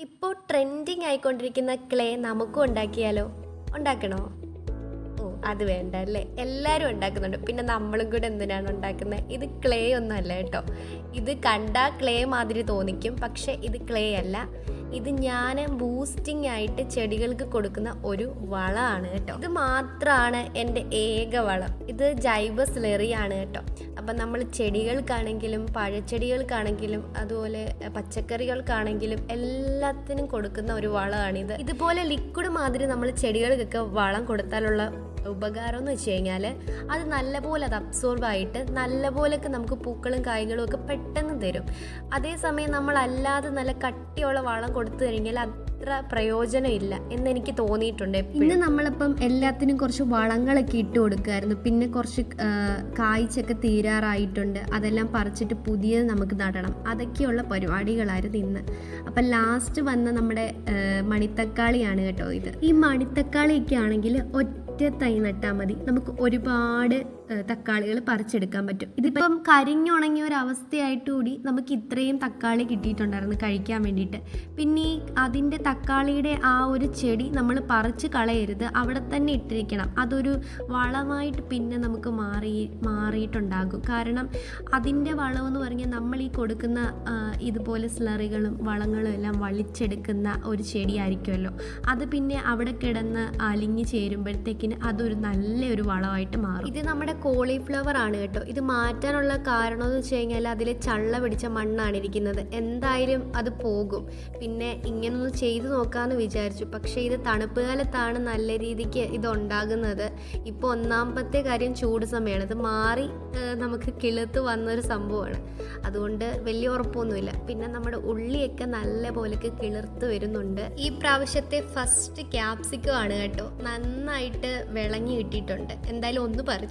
ഇപ്പോൾ trending ആയിക്കൊണ്ടിരിക്കുന്ന clay നമുക്കും ഉണ്ടാക്കിയാലോ? ഉണ്ടാക്കണോ? ഓ, അത് വേണ്ട അല്ലേ? എല്ലാവരും ഉണ്ടാക്കുന്നുണ്ട്, പിന്നെ നമ്മളും കൂടെ എന്തിനാണ് ഉണ്ടാക്കുന്നത്? ഇത് ക്ലേ ഒന്നും അല്ല കേട്ടോ. ഇത് കണ്ടാൽ ക്ലേ മാതിരി തോന്നിക്കും, പക്ഷെ ഇത് ക്ലേ അല്ല. ഇത് ഞാൻ ബൂസ്റ്റിംഗ് ആയിട്ട് ചെടികൾക്ക് കൊടുക്കുന്ന ഒരു വളമാണ് കേട്ടോ. ഇത് മാത്രമാണ് എൻ്റെ ഏക വളം. ഇത് ജൈവ സ്ലറിയാണ് കേട്ടോ. അപ്പം നമ്മൾ ചെടികൾക്കാണെങ്കിലും പഴച്ചെടികൾക്കാണെങ്കിലും അതുപോലെ പച്ചക്കറികൾക്കാണെങ്കിലും എല്ലാത്തിനും കൊടുക്കുന്ന ഒരു വളമാണിത്. ഇതുപോലെ ലിക്വിഡ് മാതിരി നമ്മൾ ചെടികൾക്കൊക്കെ വളം കൊടുത്താലുള്ള ഉപകാരം എന്ന് വെച്ച് കഴിഞ്ഞാൽ അത് നല്ലപോലെ അത് അബ്സോർബ് ആയിട്ട് നല്ലപോലെയൊക്കെ നമുക്ക് പൂക്കളും കായ്കളും ഒക്കെ പെട്ടെന്ന് തരും. അതേസമയം നമ്മളല്ലാതെ നല്ല കട്ടിയുള്ള വളം കൊടുത്തു കഴിഞ്ഞാൽ അത്ര പ്രയോജനം ഇല്ല എന്നെനിക്ക് തോന്നിയിട്ടുണ്ട്. ഇന്ന് നമ്മളിപ്പം എല്ലാത്തിനും കുറച്ച് വളങ്ങളൊക്കെ ഇട്ട് കൊടുക്കുമായിരുന്നു. പിന്നെ കുറച്ച് കായ്ച്ചൊക്കെ തീരാറായിട്ടുണ്ട്, അതെല്ലാം പറിച്ചിട്ട് പുതിയത് നമുക്ക് നടണം. അതൊക്കെയുള്ള പരിപാടികളായിരുന്നു ഇന്ന്. അപ്പം ലാസ്റ്റ് വന്ന നമ്മുടെ മണിത്തക്കാളിയാണ് കേട്ടോ ഇത്. ഈ മണിത്തക്കാളിയൊക്കെ ആണെങ്കിൽ ഒറ്റ തൈ നട്ടാൽ മതി, നമുക്ക് ഒരുപാട് തക്കാളികൾ പറിച്ചെടുക്കാൻ പറ്റും. ഇതിപ്പം കരിഞ്ഞുണങ്ങിയ ഒരു അവസ്ഥയായിട്ട് കൂടി നമുക്ക് ഇത്രയും തക്കാളി കിട്ടിയിട്ടുണ്ടായിരുന്നു കഴിക്കാൻ വേണ്ടിയിട്ട്. പിന്നെ ഈ അതിൻ്റെ തക്കാളിയുടെ ആ ഒരു ചെടി നമ്മൾ പറിച്ച് കളയരുത്, അവിടെ തന്നെ ഇട്ടിരിക്കണം. അതൊരു വളമായിട്ട് പിന്നെ നമുക്ക് മാറിയിട്ടുണ്ടാകും. കാരണം അതിൻ്റെ വളമെന്ന് പറഞ്ഞാൽ നമ്മൾ ഈ കൊടുക്കുന്ന ഇതുപോലെ സ്ലറികളും വളങ്ങളും എല്ലാം വലിച്ചെടുക്കുന്ന ഒരു ചെടിയായിരിക്കുമല്ലോ. അത് പിന്നെ അവിടെ കിടന്ന് അലിഞ്ഞ് ചേരുമ്പോഴത്തേക്കിന് അതൊരു നല്ലൊരു വളമായിട്ട് മാറും. ഇത് നമ്മുടെ കോളിഫ്ലവർ ആണ് കേട്ടോ. ഇത് മാറ്റാനുള്ള കാരണം എന്ന് വെച്ച് കഴിഞ്ഞാൽ അതിൽ ചള്ള പിടിച്ച മണ്ണാണ് ഇരിക്കുന്നത്. എന്തായാലും അത് പോകും. പിന്നെ ഇങ്ങനൊന്ന് ചെയ്തു നോക്കാമെന്ന് വിചാരിച്ചു, പക്ഷേ ഇത് തണുപ്പ് കാലത്താണ് നല്ല രീതിക്ക് ഇത് ഉണ്ടാകുന്നത്. ഇപ്പോൾ ഒന്നാമത്തെ കാര്യം ചൂട് സമയമാണ്, ഇത് മാറി നമുക്ക് കിളുത്ത് വന്നൊരു സംഭവമാണ്. അതുകൊണ്ട് വലിയ ഉറപ്പൊന്നുമില്ല. പിന്നെ നമ്മുടെ ഉള്ളിയൊക്കെ നല്ല പോലെയൊക്കെ കിളിർത്ത് വരുന്നുണ്ട്. ഈ പ്രാവശ്യത്തെ ഫസ്റ്റ് ക്യാപ്സിക്കം ആണ് കേട്ടോ, നന്നായിട്ട് വിളഞ്ഞു കിട്ടിയിട്ടുണ്ട്. എന്തായാലും ഒന്ന് പറിച്ചു